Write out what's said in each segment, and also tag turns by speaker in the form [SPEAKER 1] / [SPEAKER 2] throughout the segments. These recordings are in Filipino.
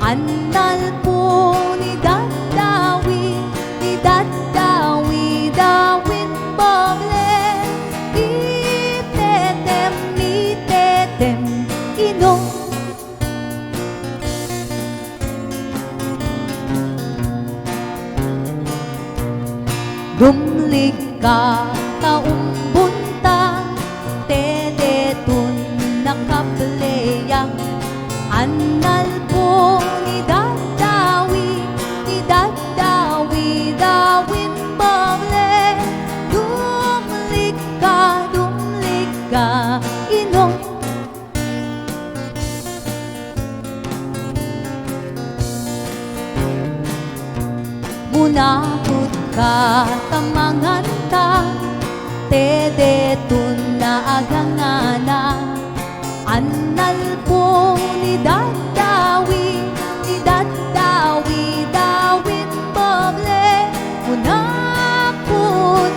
[SPEAKER 1] Annal po ni Dadawi, dawin boble. Itetem, inom. Dumlig ka taong bunta, tedetun nakapleya. Annal po ni Dadawi, dawin boble. Dumlig ka, inom. Munahod ka tamanganta, tedetun na agangana. Annal po ni Dadawi, dawin boble. Munakot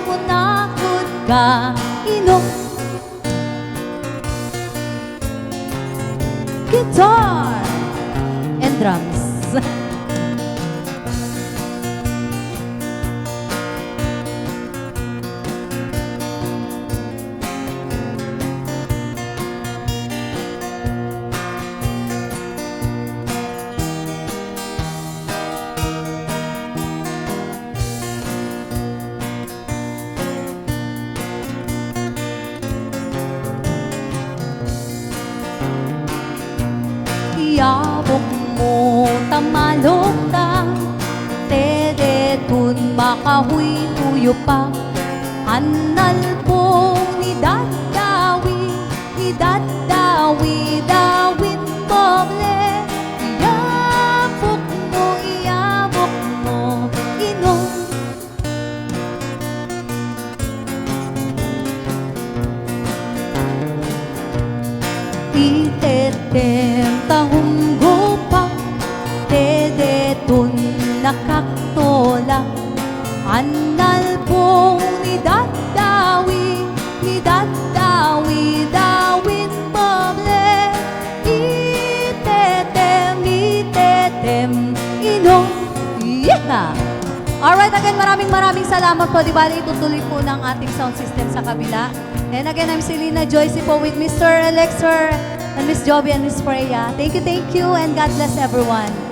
[SPEAKER 1] ka, inom. Guitar and drums. Yabok mo tamalok ta, tedetun makahuy-huyo pa. Annal po ni Dadawi, dawin boble. Iyabok mo, inom. Itetem tahong gupa, tedetun nakaktola. Annal po ni Dadawi, dawin boble. Itetem, inom. Yeah! Alright, again, maraming salamat po. Di bali, itutuloy po ng ating sound system sa kabila. And again, I'm Selena Joyce po with Mr. Alexer and Miss Joby and Miss Freya. Thank you, and God bless everyone.